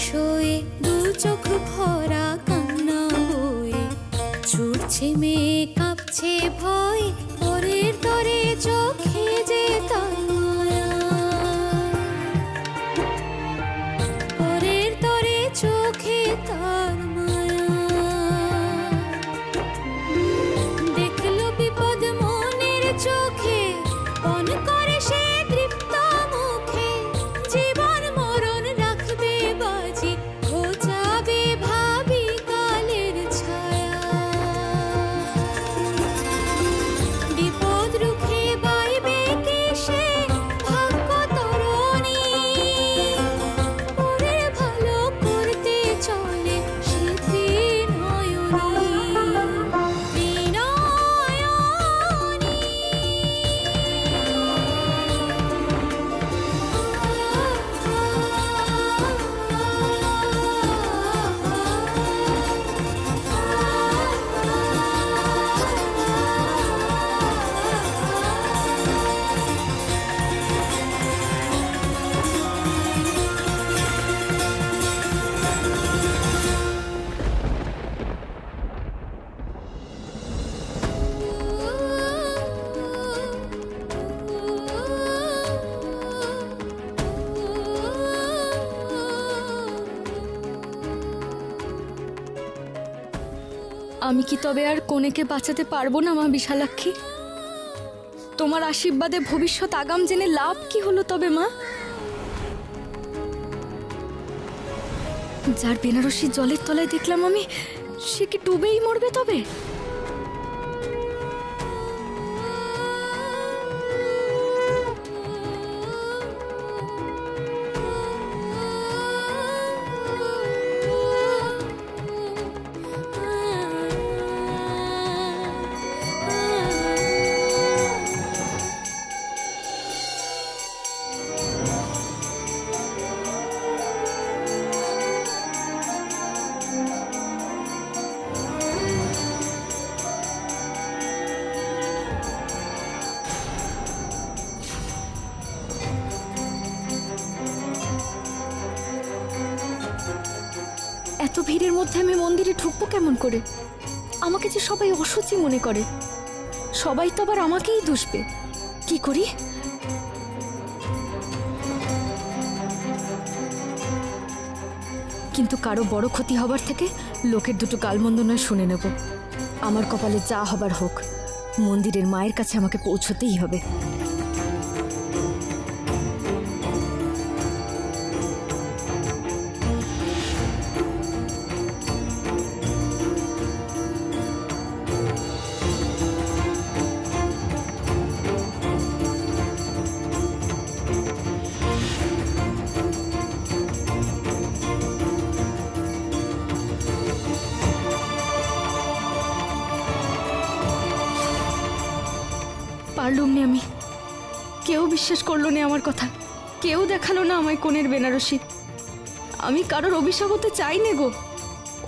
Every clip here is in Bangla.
শোয়ে দু চোখ ভরা কান্না বয়ে ছুটছে মেয়ে কাঁপছে ভয় পরের তরে চোখে যে তার মায়া পরের তরে চোখে তার মায়া দেখলো বিপদ মনের চোখে পণ করে সে তৃপ্ত মুখে জীবন মরণ রাখবে বাজি ঘোচাবে ভাবি কালের ছায়া বিপদ রুখে বাইবে কে সে ভাগ্য তরণী পরের ভালো করতে চলে স্মৃতি নয়নী আমি কি তবে আর কনেকে বাঁচাতে পারবো না মা বিশালাক্ষী? তোমার আশীর্বাদে ভবিষ্যৎ আগাম জেনে লাভ কি হলো তবে মা? যার বেনারসি জলের তলায় দেখলাম আমি, সে কি ডুবেই মরবে তবে? এত ভিড়ের মধ্যে আমি মন্দিরে ঢুকবো কেমন করে? আমাকে যে সবাই অসুচি মনে করে, সবাই তো আবার আমাকেই দুষবে। কি করি? কিন্তু কারো বড় ক্ষতি হবার থেকে লোকের দুটো গালমন্দ নয় শুনে নেব। আমার কপালে যা হবার হোক, মন্দিরের মায়ের কাছে আমাকে পৌঁছতেই হবে। পারলুম না আমি, কেউ বিশ্বাস করলো না আমার কথা, কেউ দেখালো না আমায় কোনের বেনারসি। আমি কারোর অভিশাপ হতে চাই না গো।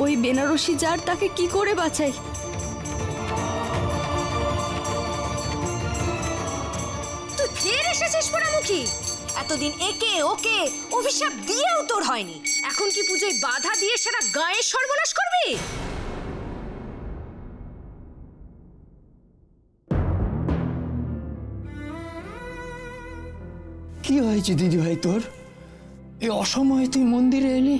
ওই বেনারসি যার, তাকে কি করে বাঁচাই? তুই ফের এসেছিস পোড়ামুখী? এতদিন একে ওকে অভিশাপ দিয়েও তোর হয়নি, এখন কি পুজোয় বাধা দিয়ে সারা গায়ের সর্বনাশ করবি? কি হয়েছে দিদি ভাই তোর? এই অসময়ে তুই মন্দিরে এলি?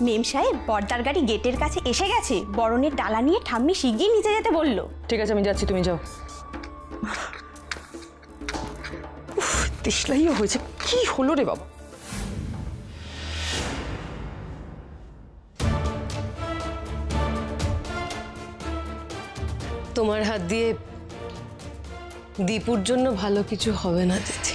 মেম সাহেব, বর্দার গাড়ি গেটের কাছে এসে গেছে। বরণের ডালা নিয়ে ঠাম্মি শিগগির নিচে যেতে বললো। ঠিক আছে, আমি যাচ্ছি, তুমি যাও। দেশলাইও হয়েছে, কি হলো রে বাবা? তোমার হাত দিয়ে দীপুর জন্য ভালো কিছু হবে না দিদি।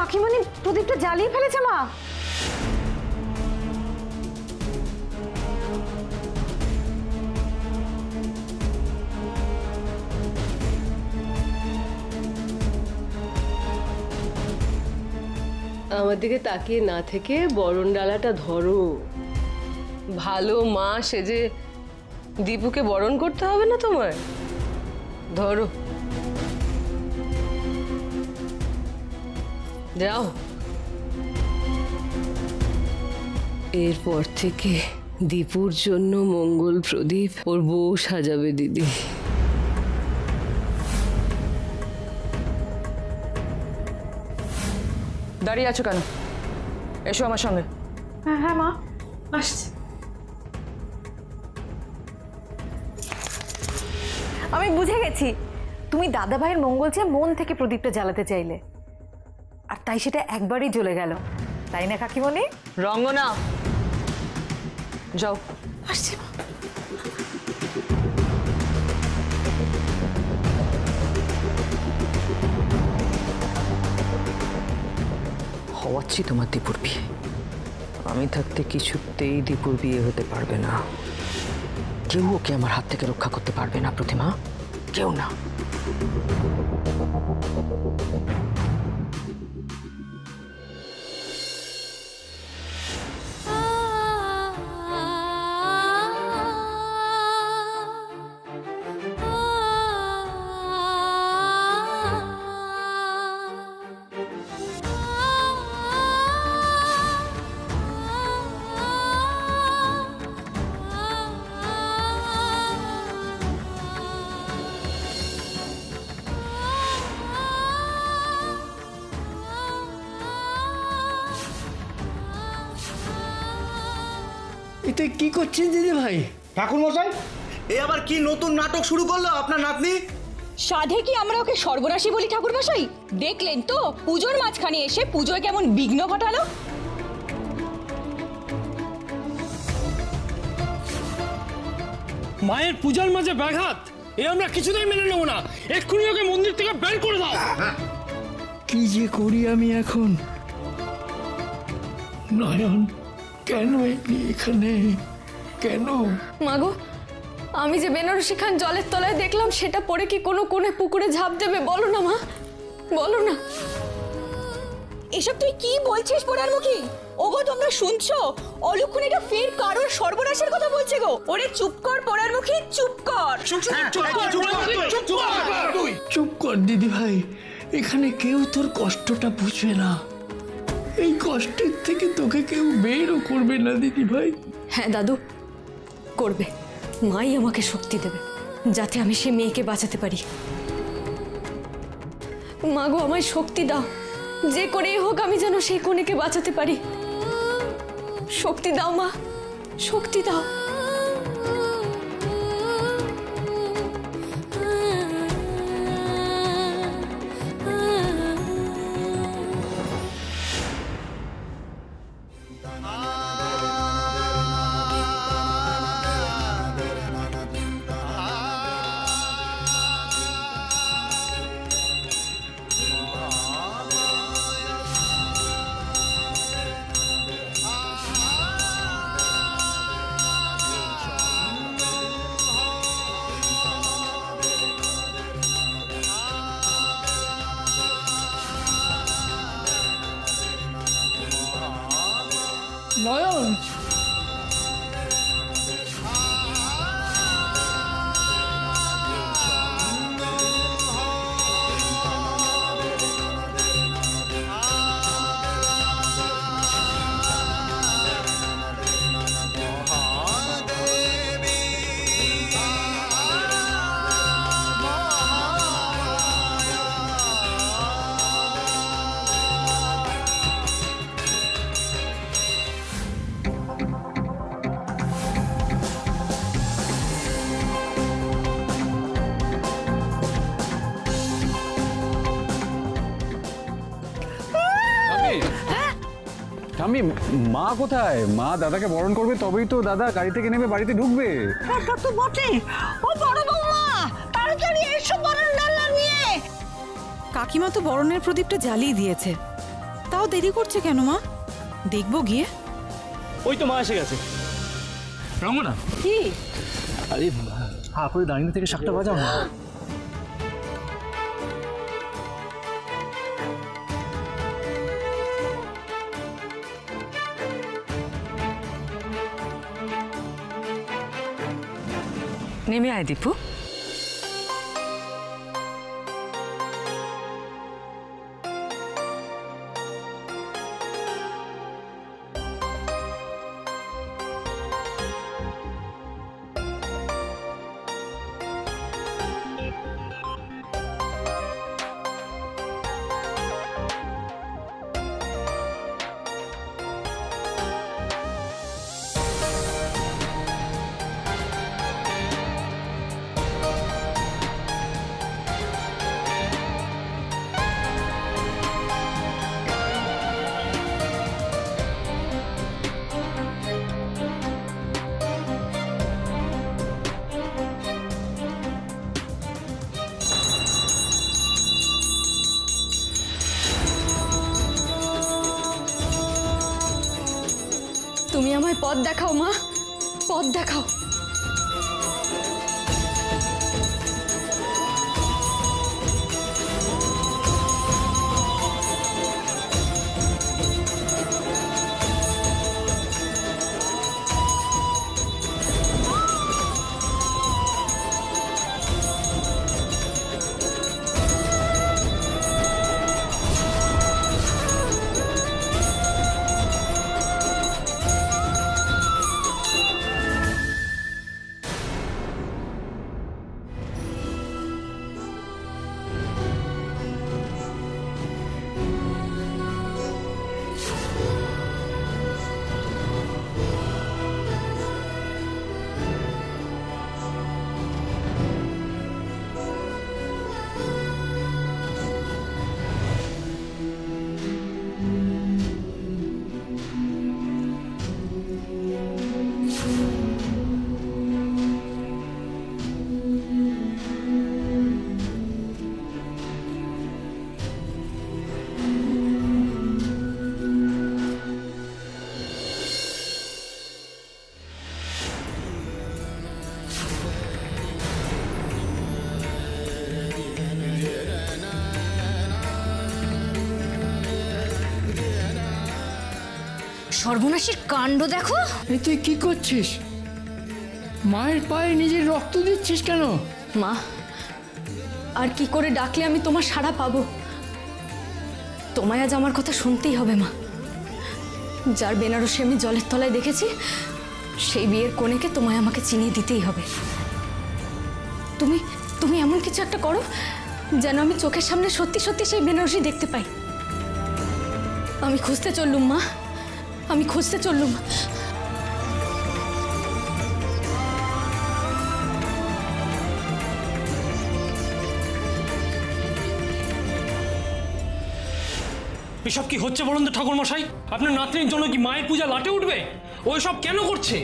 কাকিমণি প্রদীপটা জ্বালিয়ে ফেলেছে মা। আমার দিকে তাকিয়ে না থেকে বরণ ডালাটা ধরো। ভালো মা সেজে দীপুকে বরণ করতে হবে না তোমার, ধরো। যাও, এরপর থেকে দীপুর জন্য মঙ্গল প্রদীপ ওর বউ সাজাবে দিদি। দাঁড়িয়ে আছো কেন? এসো আমার সঙ্গে। হ্যাঁ মা, আসছে। আমি বুঝে গেছি, তুমি দাদা ভাইয়ের মঙ্গল চেয়ে মন থেকে প্রদীপটা জ্বালাতে চাইলে, আর তাই সেটা একবারই জ্বলে গেল, তাই না কাকিমণি? রঙ্গনা, যাও। আসছে মা। হওয়াচ্ছি তোমার দীপুর বিয়ে। আমি থাকতে কিছুতেই দীপুর বিয়ে হতে পারবে না। কেউ ওকে আমার হাত থেকে রক্ষা করতে পারবে না প্রতিমা, কেউ না। এতে কি করছেন দিদি ভাই? ঠাকুর মশাই, এ আবার কি নতুন নাটক শুরু করলো আপনার নাতনি? সাধে কি আমরা ওকে সর্বনাশী বলি ঠাকুর মশাই? দেখলেন তো পুজোর মাঝখানে এসে পুজোয় কেমন বিঘ্ন ঘটালো। মায়ের পূজার মাঝে ব্যাঘাত, এ আমরা কিছুতেই মেনে নেব না। এক্ষুনি ওকে মন্দির থেকে বের করে দাও। কি যে করি আমি এখন? নয়ন, কেন এখানে? কেন? মাগো, আমি যে বেনারসি খান জলের তলায় দেখলাম, সেটা পরে কি কোনো কোণে পুকুরে ঝাঁপ দেবে? বলো না মা, বলো না। এসব তুই কি বলছিস পোড়ারমুখী? ওগো তোমরা শুনছো? অলক্ষণ এটা ফের কারোর সর্বনাশের কথা বলছে গো। ওরে চুপ কর পোড়ারমুখী, চুপ কর। চুপ কর দিদি ভাই, এখানে কেউ তোর কষ্টটা বুঝবে না। এই কষ্টের থেকে তোকে কেউ বেরও করবে না দিদি ভাই। হ্যাঁ দাদু, করবে। মাই আমাকে শক্তি দেবে যাতে আমি সে মেয়েকে বাঁচাতে পারি। মাগো, আমায় শক্তি দাও, যে করেই হোক আমি যেন সেই কনেকে বাঁচাতে পারি। শক্তি দাও মা, শক্তি দাও। নয়ন, আমি মা কোথায়? মা দাদাকে বরণ করবে, তবেই তো দাদা গাড়ি থেকে নেমে বাড়িতে ঢুকবে। তো বটে। ও বড় বৌমা, তাড়াতাড়ি এসো বরণ ডালা নিয়ে। কাকিমা তো বরণের প্রদীপটা জ্বালিয়ে দিয়েছে, তাও দেরি করছে কেন মা? দেখবো গিয়ে। ওই তো মা এসে গেছে। রঙ্গনা, কি? আরে হা করে দাঁড়িয়ে থেকে শাকটা বাজাও না। নেমে আয় দীপু। তুমি আমায় পথ দেখাও মা, পথ দেখাও। সর্বনাশের কাণ্ড দেখো। এ তুই কি করছিস? মায়ের পায়ে নিজের রক্ত দিচ্ছিস কেন? মা, আর কি করে ডাকলে আমি তোমার সাড়া পাবো? তোমায় আজ আমার কথা শুনতেই হবে মা। যার বেনারসি আমি জলের তলায় দেখেছি, সেই বিয়ের কনেকে তোমায় আমাকে চিনিয়ে দিতেই হবে। তুমি তুমি এমন কিছু একটা করো যেন আমি চোখের সামনে সত্যি সত্যি সেই বেনারসি দেখতে পাই। আমি খুঁজতে চললুম মা, আমি খুঁজতে চললুম। এসব কি হচ্ছে বলুন তো ঠাকুর মশাই? আপনার নাতনির জন্য কি মায়ের পূজা লাটে উঠবে? ওই সব কেন করছে?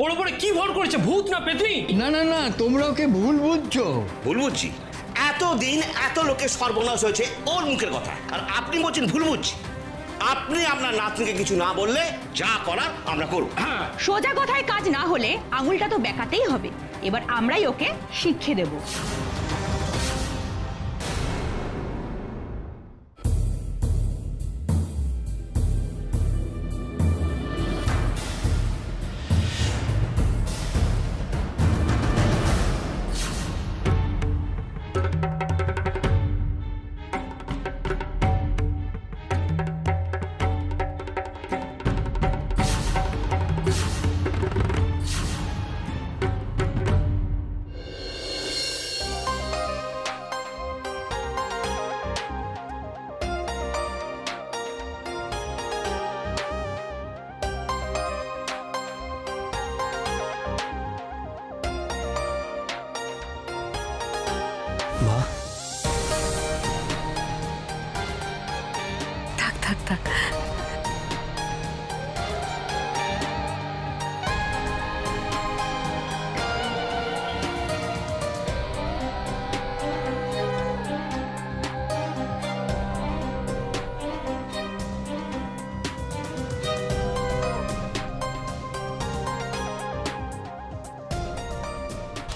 ওর উপরে কি ভর করেছে? ভূত না পেতনি? না না না, তোমরা ওকে ভুল বুঝছো। ভুল বুঝছি? এতদিন এত লোকের সর্বনাশ হয়েছে ওর মুখের কথা, আর আপনি বলছেন ভুল বুঝছি? আপনি আপনার নাতনিকে কিছু না বললে যা করার আমরা করব। সোজা কথায় কাজ না হলে আঙুলটা তো বেঁকাতেই হবে। এবার আমরাই ওকে শিক্ষে দেব।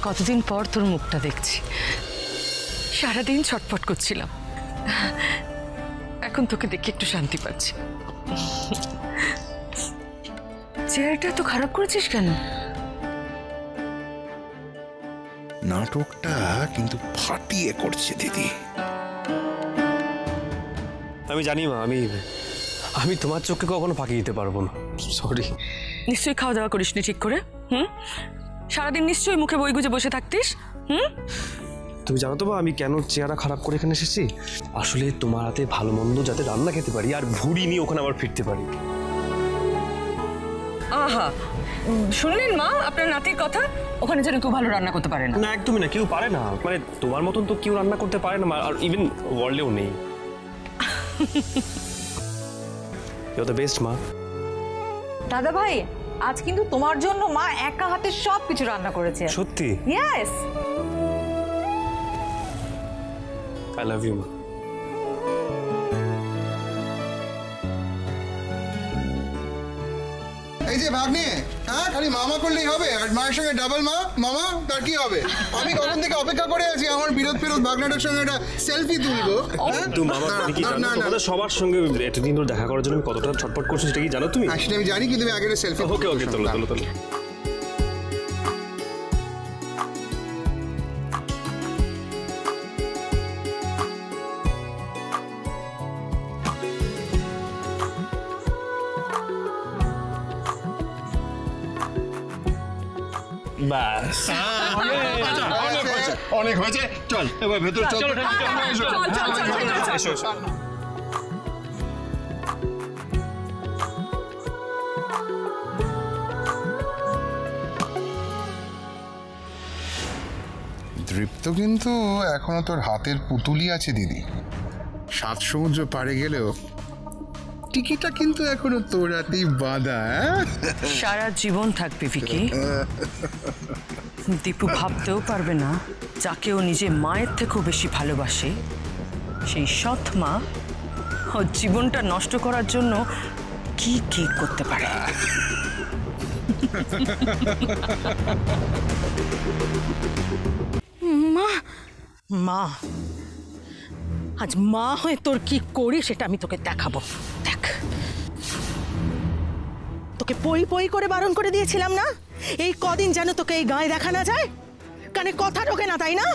কতদিন পর তোর মুখটা দেখছি। সারাদিন ছটফট করছিলাম, এখন তোকে দেখে একটু শান্তি পাচ্ছি। চেহারাটা তো খারাপ করেছিস কেন? নাটকটা কিন্তু ফাটিয়ে করছে দিদি। আমি জানি মা, আমি তোমার চোখকে কখনো ফাঁকি দিতে পারবো না, সরি। নিশ্চয়ই খাওয়া দাওয়া করিসনি ঠিক করে? সারাদিন নিশ্চয়ই মুখে বই গুজে বসে থাকতিস। তুমি জানো তো মা, আমি কেন চেহারা খারাপ করে এখানে এসেছি? আসলে তোমার হাতে ভালো মন্দ যাতে রান্না খেতে পারি আর ভুড়ি নিয়ে ওখানে আবার ফিরতে পারি। আহা, শুনলেন মা আপনার নাতির কথা? ওখানে যেন কেউ ভালো রান্না করতে পারে না। না, একদমই না, কেউ পারে না। মানে তোমার মতন তো কেউ রান্না করতে পারে না, আর ইভেন ওয়ার্ল্ডেও নেই। ইউ দ্য বেস্ট মা। দাদা ভাই, আজ কিন্তু তোমার জন্য মা একা হাতে সবকিছু রান্না করেছে। সত্যি? ইয়েস। আই লাভ ইউ মা। এই যে ভাগ্নে, হ্যাঁ খালি মামা করলেই হবে? আর মায়ের সঙ্গে ডাবল মামা তার কি হবে? আমি কখন থেকে অপেক্ষা করে আছি আমার বিরোধ ভাগনাটার সঙ্গে একটা সেলফি তুলবো। সবার সঙ্গে এতদিন ধরে দেখা করার জন্য কতটা ছটফট করছো সেটা কি জানো তুমি? সেটা আমি জানি, কিন্তু আমি আগে সেলফি। ওকে ওকে, তোলো তোলো তোলো। অনেক হয়েছে, চল এবার ভেতরে চল। দৃপ্ত কিন্তু এখনো তোর হাতের পুতুলই আছে দিদি। 7 সমুদ্র পাড়ে গেলেও টিকিটা কিন্তু এখনো তোর হাতেই বাঁধা। সারা জীবন থাকবে ভিকি। দীপু ভাবতেও পারবে না যাকে ও নিজে মায়ের থেকেও বেশি ভালোবাসে, সেই সৎ মা ওর জীবনটা নষ্ট করার জন্য কি কি করতে পারে। মা, আজ মা হয়ে তোর কি করি সেটা আমি তোকে দেখাবো। দেখ, তোকে পই করে বারণ করে দিয়েছিলাম না এই কদিন যেন তোকে এই গায়ে দেখা না যায়, কানে কথা ঢোকে না, তাই না?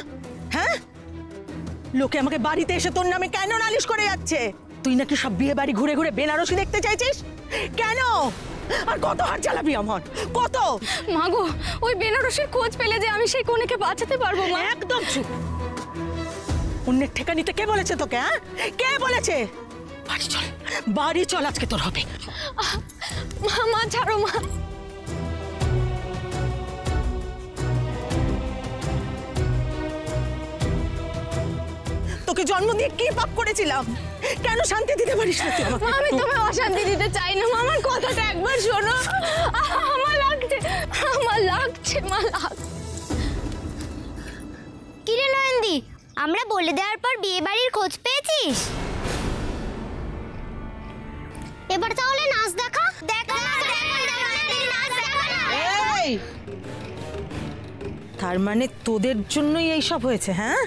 হ্যাঁ, লোকে আমাকে বাড়িতে এসে তোর নামে কেন নালিশ করে যাচ্ছে? তুই নাকি সব বিয়ে বাড়ি ঘুরে ঘুরে বেনারসি দেখতে চাইছিস? কেন? আর কত হাত জ্বালাবি আমার? কত? মাগো, ওই বেনারসির খোঁজ পেলে যে আমি সেই কনেকে বাঁচাতে পারবো মা। একদম চুপ। অন্যের ঠেকা নিতে কে বলেছে তোকে? হ্যাঁ, কে বলেছে? বাড়ি চল, বাড়ি চল, আজকে তোর হবে। মা ছাড়ো মা। তোকে জন্ম দিয়ে কি পাপ করেছিলাম? কেন শান্তি দিতে পারিস না তুই আমাকে? আমি তোমায় অশান্তি দিতে চাই না, আমার কথাটা একবার শোনো। আমার লাগছে মা, লাগছে। কিরে নয়নদি, আমরা বলে দেওয়ার পর বিয়ে বাড়ির খোঁজ পেয়েছিস? এবার তাহলে নাচ দেখা। এই, তার মানে তোদের জন্যই এইসব হয়েছে? হ্যাঁ,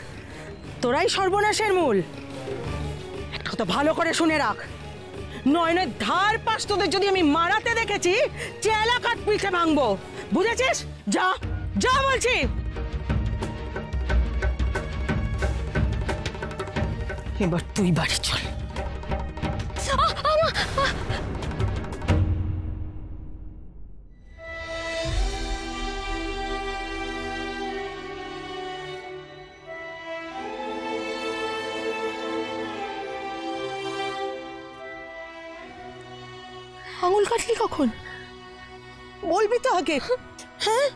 তোরাই সর্বনাশের মূল। একটা কথা ভালো করে শুনে রাখ, নয়নের ধার পাশ তোদের যদি আমি মারাতে দেখেছি, চেলা কাট পিঠে ভাঙবো, বুঝেছিস? যা যা বলছি। এবার তুই বাড়ি চল। আঙুল কাটলি কখন? বলবি তো আগে। হ্যাঁ,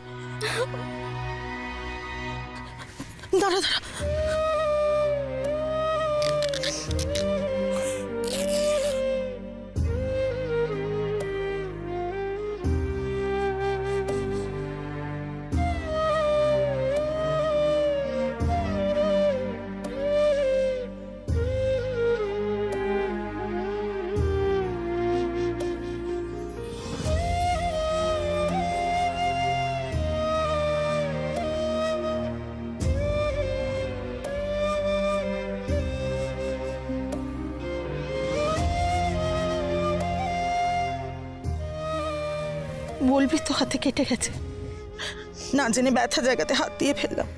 দাঁড়া দাঁড়া। বলবি তো হাতে কেটে গেছে, না জেনে ব্যথা জায়গাতে হাত দিয়ে ফেললাম।